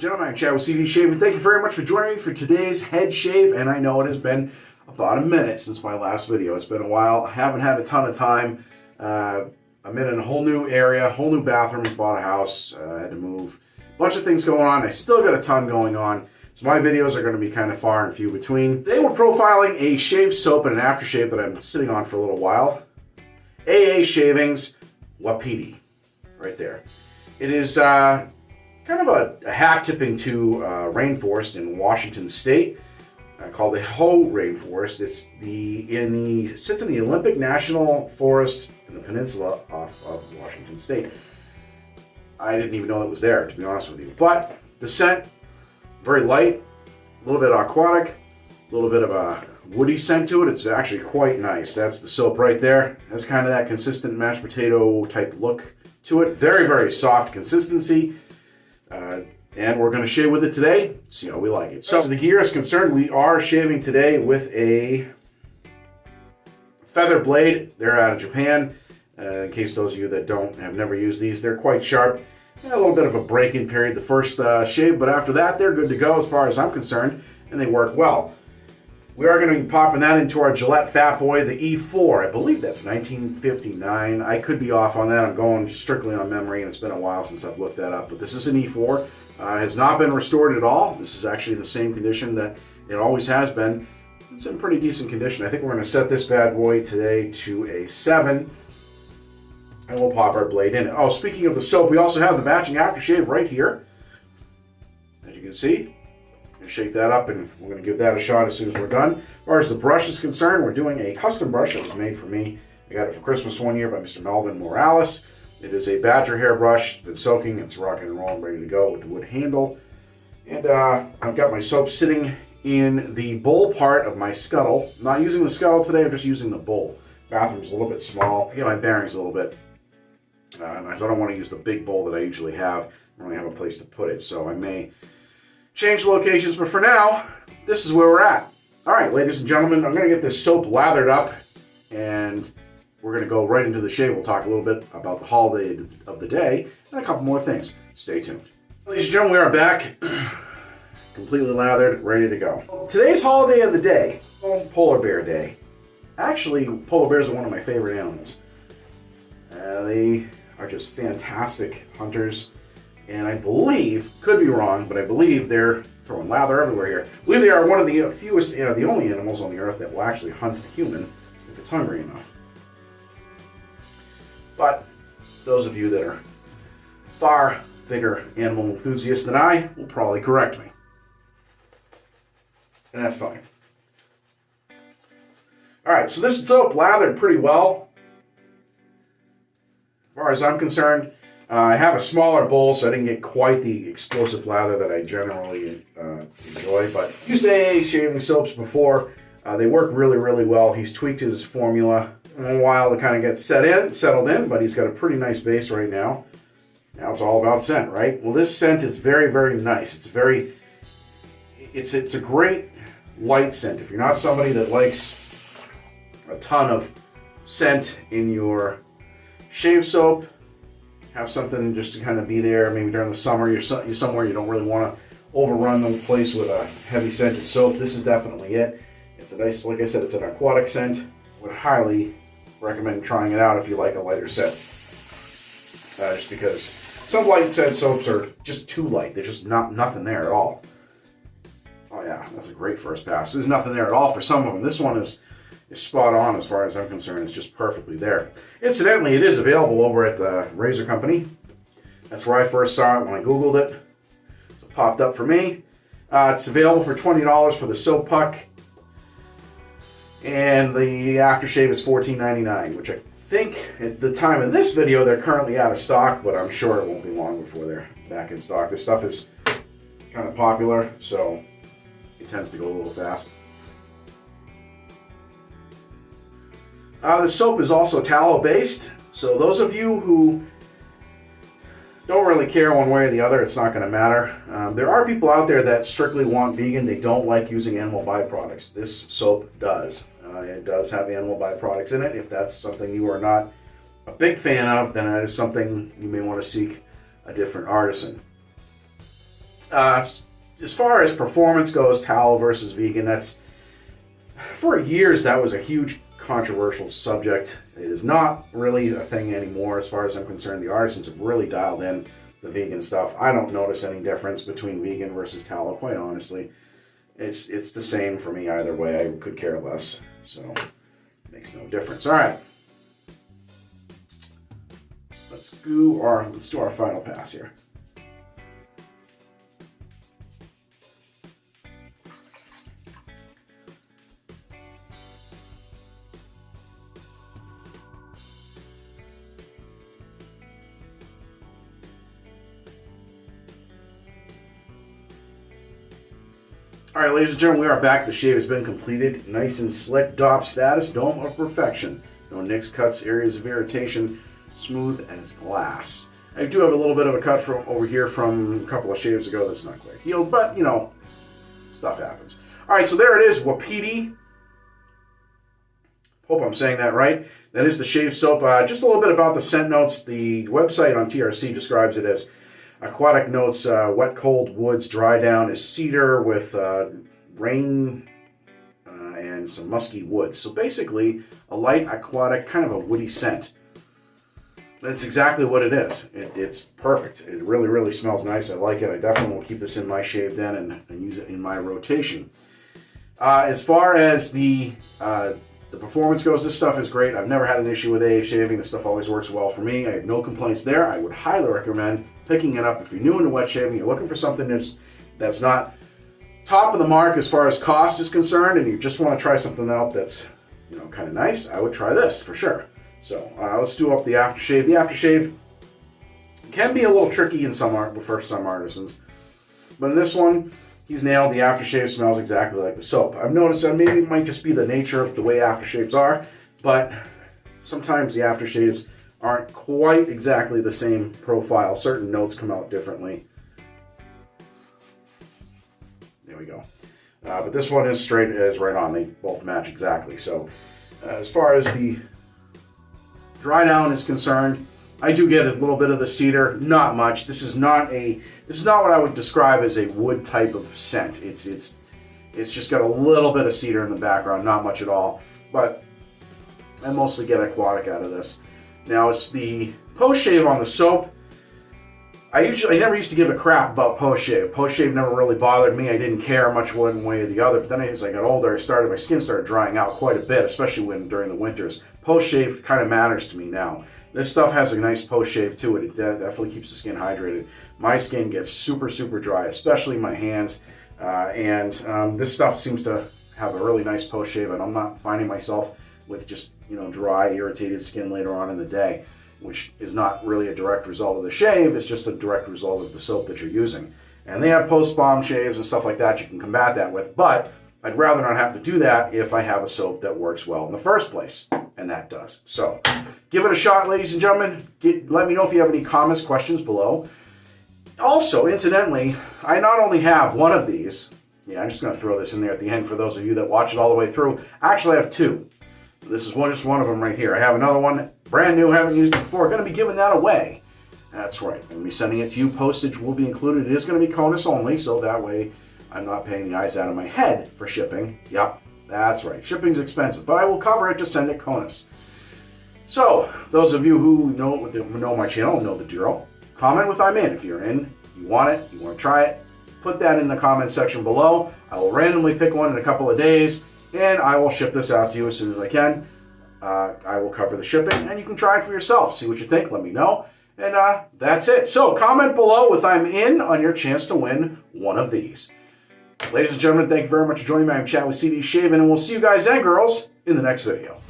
and gentlemen, I'm Chad with CD Shaving. Thank you very much for joining me for today's head shave. And I know it has been about a minute since my last video. It's been a while. I haven't had a ton of time. I'm in a whole new area, whole new bathroom. Bought a house. I had to move. A bunch of things going on. I still got a ton going on. So my videos are going to be kind of far and few between. Today we're profiling a shave soap and an aftershave that I've been sitting on for a little while. Shaving's Wapiti. Right there. It is kind of a hat tipping to rainforest in Washington State, called the Hoh Rainforest. It's sits in the Olympic National Forest in the peninsula of Washington State. I didn't even know it was there, to be honest with you. But the scent, very light, a little bit aquatic, a little bit of a woody scent to it. It's actually quite nice. That's the soap right there. Has kind of that consistent mashed potato type look to it. Very, very soft consistency. And we're going to shave with it today, see how we like it. So, as the gear is concerned, we are shaving today with a feather blade. They're out of Japan. In case those of you that have never used these, they're quite sharp. A little bit of a break-in period the first shave, but after that, they're good to go as far as I'm concerned, and they work well. We are going to be popping that into our Gillette Fat Boy, the E4. I believe that's 1959. I could be off on that. I'm going strictly on memory, and it's been a while since I've looked that up. But this is an E4. Has not been restored at all. This is actually the same condition that it always has been. It's in pretty decent condition. I think we're going to set this bad boy today to a 7. And we'll pop our blade in it. Oh, speaking of the soap, we also have the matching aftershave right here. As you can see. Shake that up, and we're going to give that a shot as soon as we're done. As far as the brush is concerned, we're doing a custom brush that was made for me. I got it for Christmas one year by Mr. Melvin Morales. It is a badger hair brush. It's been soaking. It's rocking and rolling, ready to go with the wood handle. And I've got my soap sitting in the bowl part of my scuttle. I'm not using the scuttle today. I'm just using the bowl. Bathroom's a little bit small. I get my bearings a little bit. And I don't want to use the big bowl that I usually have. I only have a place to put it, so I may change locations, but for now, this is where we're at. All right, ladies and gentlemen, I'm going to get this soap lathered up, and we're going to go right into the shave. We'll talk a little bit about the holiday of the day and a couple more things. Stay tuned. Ladies and gentlemen, we are back, completely lathered, ready to go. Today's holiday of the day, Polar Bear Day. Actually, polar bears are one of my favorite animals. They are just fantastic hunters. And I believe, could be wrong, but I believe they're throwing lather everywhere here. I believe they are one of the fewest, the only animals on the earth that will actually hunt a human if it's hungry enough. But those of you that are far bigger animal enthusiasts than I will probably correct me. And that's fine. Alright, so this soap lathered pretty well. As far as I'm concerned, I have a smaller bowl, so I didn't get quite the explosive lather that I generally enjoy. But I've used AA shaving soaps before. They work really, really well. He's tweaked his formula in a while to kind of get settled in, but he's got a pretty nice base right now. Now it's all about scent, right? Well, this scent is very, very nice. It's a great light scent. If you're not somebody that likes a ton of scent in your shave soap, have something just to kind of be there. Maybe during the summer, you're somewhere you don't really want to overrun the place with a heavy scented soap. This is definitely it. It's a nice, like I said, it's an aquatic scent. Would highly recommend trying it out if you like a lighter scent. Just because some light scent soaps are just too light. There's just nothing there at all. Oh yeah, that's a great first pass. There's nothing there at all for some of them. This one is spot on as far as I'm concerned. It's just perfectly there. Incidentally, it is available over at the Razor Company. That's where I first saw it when I Googled it. So it popped up for me. It's available for $20 for the soap puck. And the aftershave is $14.99, which I think at the time of this video, they're currently out of stock, but I'm sure it won't be long before they're back in stock. This stuff is kind of popular, so it tends to go a little fast. The soap is also tallow-based, so those of you who don't really care one way or the other, it's not going to matter. There are people out there that strictly want vegan. They don't like using animal byproducts. This soap does. It does have animal byproducts in it. If that's something you are not a big fan of, then that is something you may want to seek a different artisan. As far as performance goes, tallow versus vegan, for years that was a huge controversial subject. It is not really a thing anymore as far as I'm concerned. The artisans have really dialed in the vegan stuff. I don't notice any difference between vegan versus tallow, quite honestly. It's the same for me either way. I could care less, so it makes no difference. All right, let's do our final pass here. All right, ladies and gentlemen, we are back. The shave has been completed. Nice and slick, DOP status, dome of perfection. No nicks, cuts, areas of irritation, smooth as glass. I do have a little bit of a cut from over here from a couple of shaves ago that's not quite healed, but, you know, stuff happens. All right, so there it is, Wapiti. Hope I'm saying that right. That is the shave soap. Just a little bit about the scent notes. The website on TRC describes it as aquatic notes, wet, cold woods, dry down is cedar with rain and some musky woods. So basically, a light aquatic, kind of a woody scent. That's exactly what it is. It's perfect. It really, really smells nice. I like it. I definitely will keep this in my shave den and use it in my rotation. As far as the performance goes, this stuff is great. I've never had an issue with AA shaving. This stuff always works well for me. I have no complaints there. I would highly recommend picking it up if you're new into wet shaving, you're looking for something that's not top of the mark as far as cost is concerned, and you just want to try something out that's, you know, kind of nice. I would try this for sure. So let's do up the aftershave. The aftershave can be a little tricky in for some artisans, but in this one, he's nailed. The aftershave smells exactly like the soap. I've noticed that maybe it might just be the nature of the way aftershaves are, but sometimes the aftershaves aren't quite exactly the same profile. Certain notes come out differently. There we go. But this one is right on. They both match exactly. So as far as the dry down is concerned, I do get a little bit of the cedar, not much. This is not what I would describe as a wood type of scent. It's just got a little bit of cedar in the background, not much at all. But I mostly get aquatic out of this. Now, it's the post shave on the soap. I never used to give a crap about post shave. Post shave never really bothered me. I didn't care much one way or the other. But then as I got older, my skin started drying out quite a bit, especially during the winters. Post shave kind of matters to me now. This stuff has a nice post shave to it. It definitely keeps the skin hydrated. My skin gets super, super dry, especially my hands. This stuff seems to have a really nice post shave, and I'm not finding myself with just, you know, dry, irritated skin later on in the day, which is not really a direct result of the shave. It's just a direct result of the soap that you're using. And they have post-balm shaves and stuff like that you can combat that with, but I'd rather not have to do that if I have a soap that works well in the first place, and that does. So give it a shot, ladies and gentlemen. Let me know if you have any comments, questions below. Also, incidentally, I not only have one of these. Yeah, I'm just going to throw this in there at the end for those of you that watch it all the way through. Actually, I have two. This is just one of them right here. I have another one, brand new, haven't used it before. Going to be giving that away. That's right. I'm going to be sending it to you. Postage will be included. It is going to be CONUS only, so that way I'm not paying the eyes out of my head for shipping. Yep, that's right. Shipping's expensive, but I will cover it to send it CONUS. So, those of you who know my channel know the drill. Comment with I'm in. If you're in, you want it, you want to try it, put that in the comment section below. I will randomly pick one in a couple of days, and I will ship this out to you as soon as I can. I will cover the shipping, and you can try it for yourself. See what you think, let me know. And that's it. So comment below with I'm in on your chance to win one of these. Ladies and gentlemen, thank you very much for joining me. I'm chatting with CD Shaving, and we'll see you guys and girls in the next video.